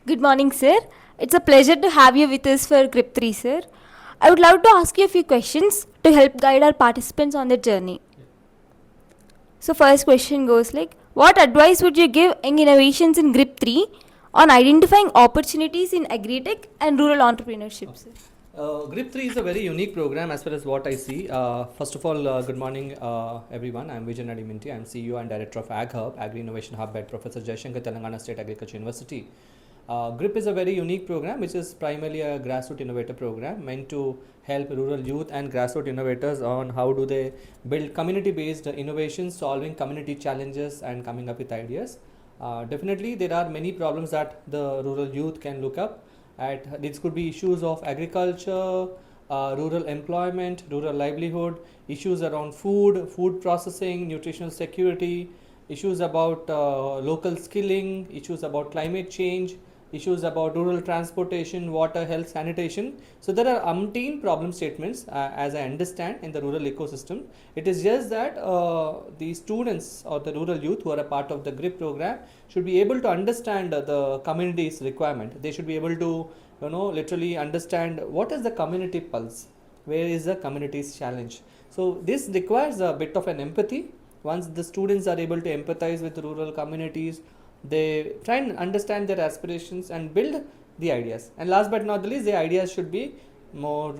Good morning, sir. It's a pleasure to have you with us for Grip 3, sir. I would love to ask you a few questions to help guide our participants on their journey. So, first question goes like, what advice would you give young innovations in Grip 3 on identifying opportunities in agri-tech and rural entrepreneurship, sir? GRIP 3 is a very unique program as far as what I see. First of all, good morning everyone. I'm Vijay Nadiminti. I'm CEO and Director of Ag Hub, Agri Innovation Hub at Professor Jaishankar Telangana State Agriculture University. GRIP is a very unique program which is primarily a grassroots innovator program meant to help rural youth and grassroots innovators on how do they build community-based innovations, solving community challenges and coming up with ideas. Definitely there are many problems that the rural youth can look up at. This could be issues of agriculture, rural employment, rural livelihood, issues around food processing, nutritional security, issues about local skilling, issues about climate change, issues about rural transportation, water, health, sanitation. So there are umpteen problem statements as I understand in the rural ecosystem. It is just that the students or the rural youth who are a part of the GRIP program should be able to understand the community's requirement. They should be able to literally understand what is the community pulse, where is the community's challenge. So this requires a bit of an empathy. Once the students are able to empathize with rural communities, they try and understand their aspirations and build the ideas. And last but not the least, the ideas should be more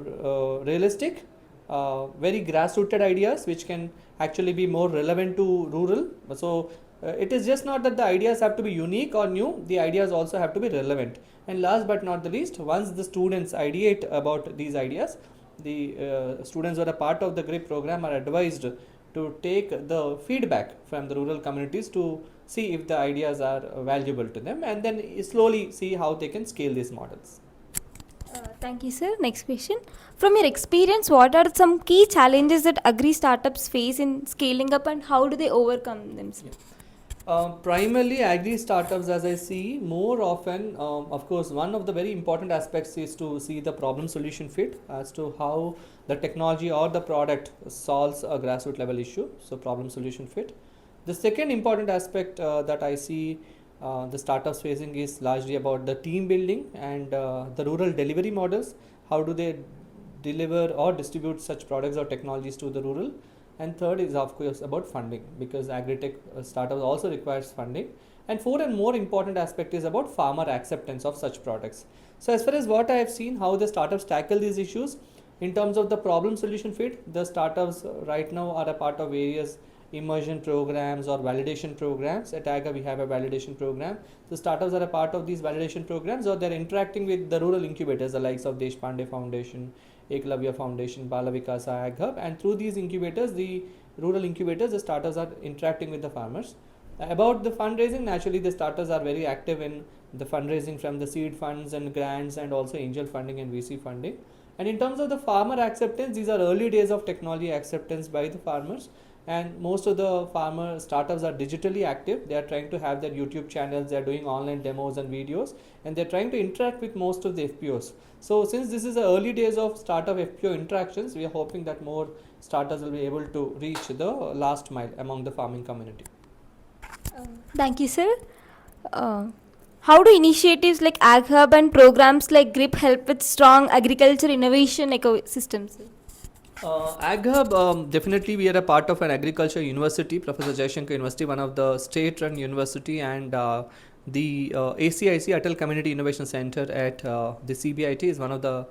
realistic, very grassrooted ideas which can actually be more relevant to rural. So it is just not that the ideas have to be unique or new, the ideas also have to be relevant. And last but not the least, once the students ideate about these ideas, the students who are a part of the GRIP program are advised to take the feedback from the rural communities to see if the ideas are valuable to them, and then slowly see how they can scale these models. Thank you, sir. Next question. From your experience, what are some key challenges that agri-startups face in scaling up and how do they overcome them, sir? Primarily agri-startups, as I see more often, of course, one of the very important aspects is to see the problem solution fit as to how the technology or the product solves a grassroots level issue. So problem solution fit. The second important aspect that I see the startups facing is largely about the team building and the rural delivery models. How do they deliver or distribute such products or technologies to the rural? And third is of course about funding, because agri-tech startups also requires funding. And fourth and more important aspect is about farmer acceptance of such products. So as far as what I have seen, how the startups tackle these issues in terms of the problem solution fit, the startups right now are a part of various immersion programs or validation programs. At AGA we have a validation program. The startups are a part of these validation programs, or they're interacting with the rural incubators, the likes of Deshpande Foundation, Eklavya Foundation, Bala Vikasa Ag Hub, and through these incubators, the rural incubators, the startups are interacting with the farmers. About the fundraising, naturally the startups are very active in the fundraising from the seed funds and grants and also angel funding and VC funding. And in terms of the farmer acceptance, these are early days of technology acceptance by the farmers, and most of the farmer startups are digitally active. They are trying to have their YouTube channels, they are doing online demos and videos, and they're trying to interact with most of the FPOs. So since this is the early days of startup FPO interactions, we are hoping that more startups will be able to reach the last mile among the farming community. Thank you, sir. How do initiatives like Ag Hub and programs like GRIP help with strong agriculture innovation ecosystems? Ag Hub, definitely we are a part of an agriculture university, Professor Jaishankar University, one of the state-run university, and the ACIC Atal Community Innovation Center at the CBIT is one of the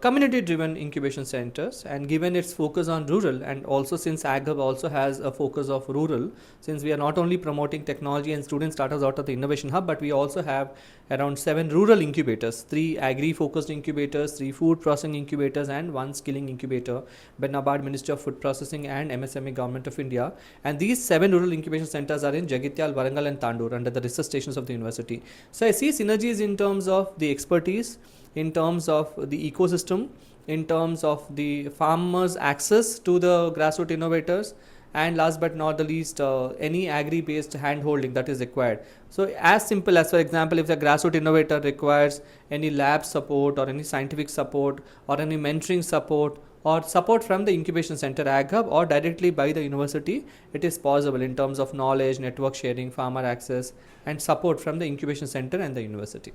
community-driven incubation centers. And given its focus on rural, and also since Ag Hub also has a focus of rural, since we are not only promoting technology and student startups out of the innovation hub, but we also have around 7 rural incubators, 3 agri-focused incubators, 3 food processing incubators, and 1 skilling incubator by NABARD, Ministry of Food Processing, and MSME Government of India. And these 7 rural incubation centers are in Jagityal, Warangal, and Tandur under the research stations of the university. So I see synergies in terms of the expertise, in terms of the ecosystem, in terms of the farmers' access to the grassroots innovators, and last but not the least, any agri-based hand-holding that is required. So as simple as, for example, if the grassroots innovator requires any lab support or any scientific support or any mentoring support or support from the incubation center Ag Hub or directly by the university, it is possible in terms of knowledge, network sharing, farmer access, and support from the incubation center and the university.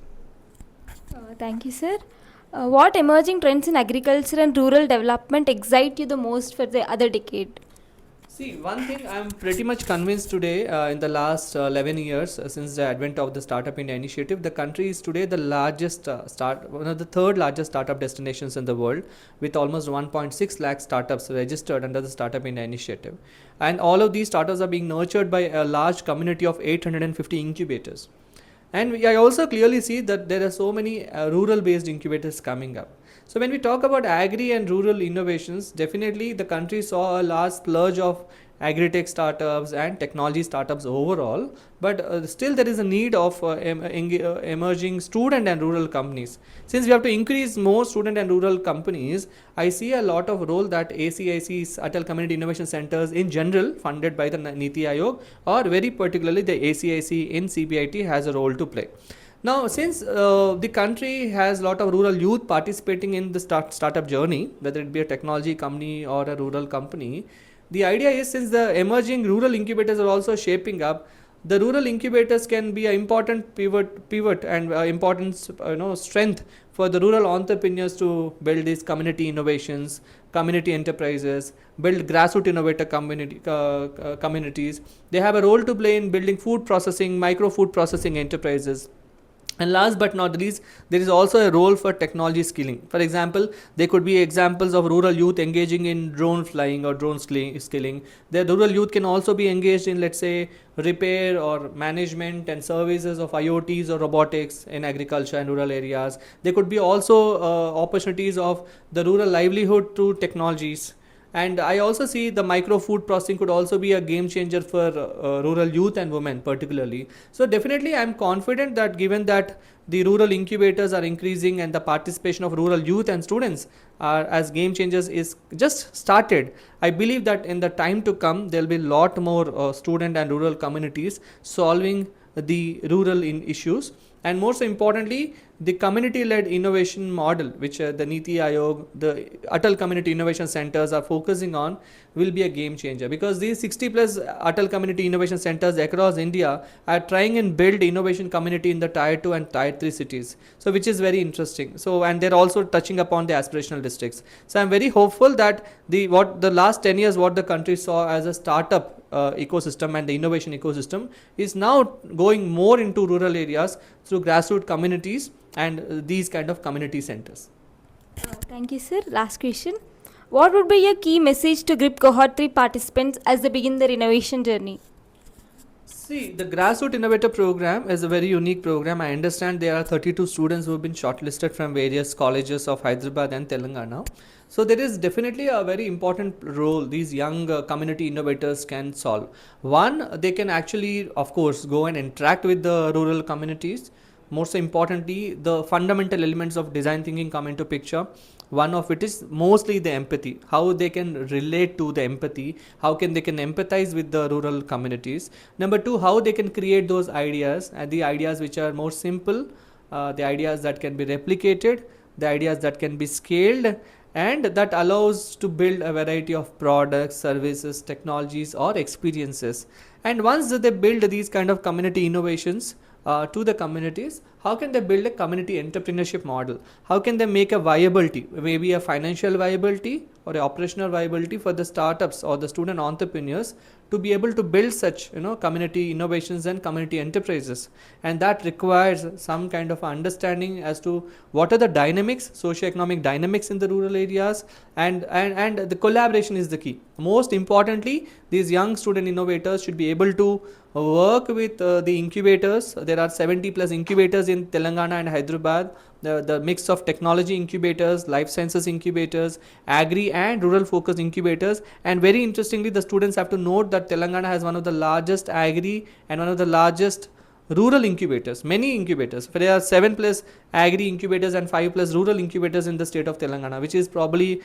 Thank you, sir. What emerging trends in agriculture and rural development excite you the most for the other decade? See, one thing I'm pretty much convinced today in the last 11 years since the advent of the Startup India initiative, the country is today the largest one of the third largest startup destinations in the world, with almost 1.6 lakh startups registered under the Startup India initiative. And all of these startups are being nurtured by a large community of 850 incubators. And I also clearly see that there are so many rural based incubators coming up. So when we talk about agri and rural innovations, definitely the country saw a large splurge of agri-tech startups and technology startups overall, but still there is a need of emerging student and rural companies. Since we have to increase more student and rural companies, I see a lot of role that ACIC's Atal Community Innovation Centers in general, funded by the Niti Aayog, or very particularly the ACIC in CBIT, has a role to play. Now, since the country has a lot of rural youth participating in the startup journey, whether it be a technology company or a rural company, the idea is, since the emerging rural incubators are also shaping up, the rural incubators can be an important pivot and important strength for the rural entrepreneurs to build these community innovations, community enterprises, build grassroots innovator communities. They have a role to play in building food processing, micro food processing enterprises. And last but not least, there is also a role for technology skilling. For example, there could be examples of rural youth engaging in drone flying or drone skilling. The rural youth can also be engaged in, let's say, repair or management and services of IoTs or robotics in agriculture and rural areas. There could be also opportunities of the rural livelihood through technologies. And I also see the micro food processing could also be a game changer for rural youth and women particularly. So definitely I'm confident that given that the rural incubators are increasing and the participation of rural youth and students are as game changers is just started, I believe that in the time to come there will be a lot more student and rural communities solving the rural issues. And most importantly, the community-led innovation model, which the Niti Aayog, the Atal Community Innovation Centers are focusing on, will be a game changer, because these 60 plus Atal Community Innovation Centers across India are trying and build innovation community in the Tier 2 and Tier 3 cities. So which is very interesting. So, and they're also touching upon the aspirational districts. So I'm very hopeful that the last 10 years what the country saw as a startup ecosystem and the innovation ecosystem is now going more into rural areas through grassroots communities and these kind of community centers. Thank you, sir. Last question. What would be your key message to GRIP Cohort 3 participants as they begin their innovation journey? See, the Grassroots Innovator Program is a very unique program. I understand there are 32 students who have been shortlisted from various colleges of Hyderabad and Telangana. So there is definitely a very important role these young community innovators can solve. One, they can actually, of course, go and interact with the rural communities. Most importantly, the fundamental elements of design thinking come into picture. One of it is mostly the empathy, how they can relate to the empathy, how they can empathize with the rural communities. Number two, how they can create those ideas, and the ideas which are more simple, the ideas that can be replicated, the ideas that can be scaled, and that allows to build a variety of products, services, technologies or experiences. And once they build these kind of community innovations to the communities, how can they build a community entrepreneurship model? How can they make a viability, maybe a financial viability or a operational viability for the startups or the student entrepreneurs to be able to build such community innovations and community enterprises? And that requires some kind of understanding as to what are the dynamics, socioeconomic dynamics in the rural areas, and the collaboration is the key. Most importantly, these young student innovators should be able to work with the incubators. There are 70 plus incubators in Telangana and Hyderabad. The mix of technology incubators, life sciences incubators, agri and rural focused incubators. And very interestingly, the students have to note that Telangana has one of the largest agri and one of the largest rural incubators, many incubators. There are 7 plus agri incubators and 5 plus rural incubators in the state of Telangana, which is probably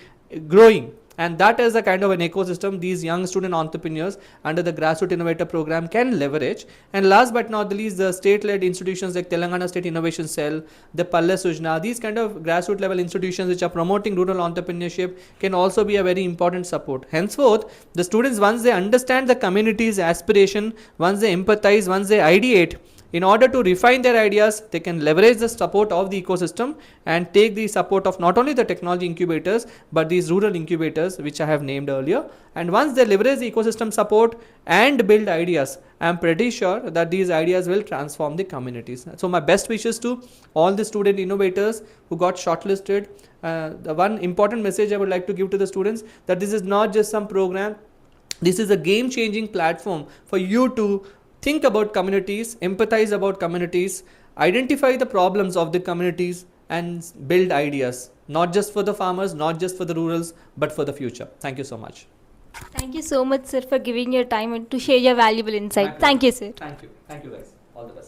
growing. And that is the kind of an ecosystem these young student entrepreneurs under the Grassroots Innovator Program can leverage. And last but not the least, the state-led institutions like Telangana State Innovation Cell, the Palle Sujna, these kind of grassroots level institutions which are promoting rural entrepreneurship can also be a very important support. Henceforth, the students, once they understand the community's aspiration, once they empathize, once they ideate, In order to refine their ideas, they can leverage the support of the ecosystem and take the support of not only the technology incubators but these rural incubators which I have named earlier. And once they leverage the ecosystem support and build ideas, I am pretty sure that these ideas will transform the communities. So my best wishes to all the student innovators who got shortlisted. The one important message I would like to give to the students, that this is not just some program, this is a game changing platform for you to think about communities, empathize about communities, identify the problems of the communities and build ideas, not just for the farmers, not just for the rurals, but for the future. Thank you so much. Thank you so much, sir, for giving your time and to share your valuable insight. Thank you, sir. Thank you. Thank you guys. All the best.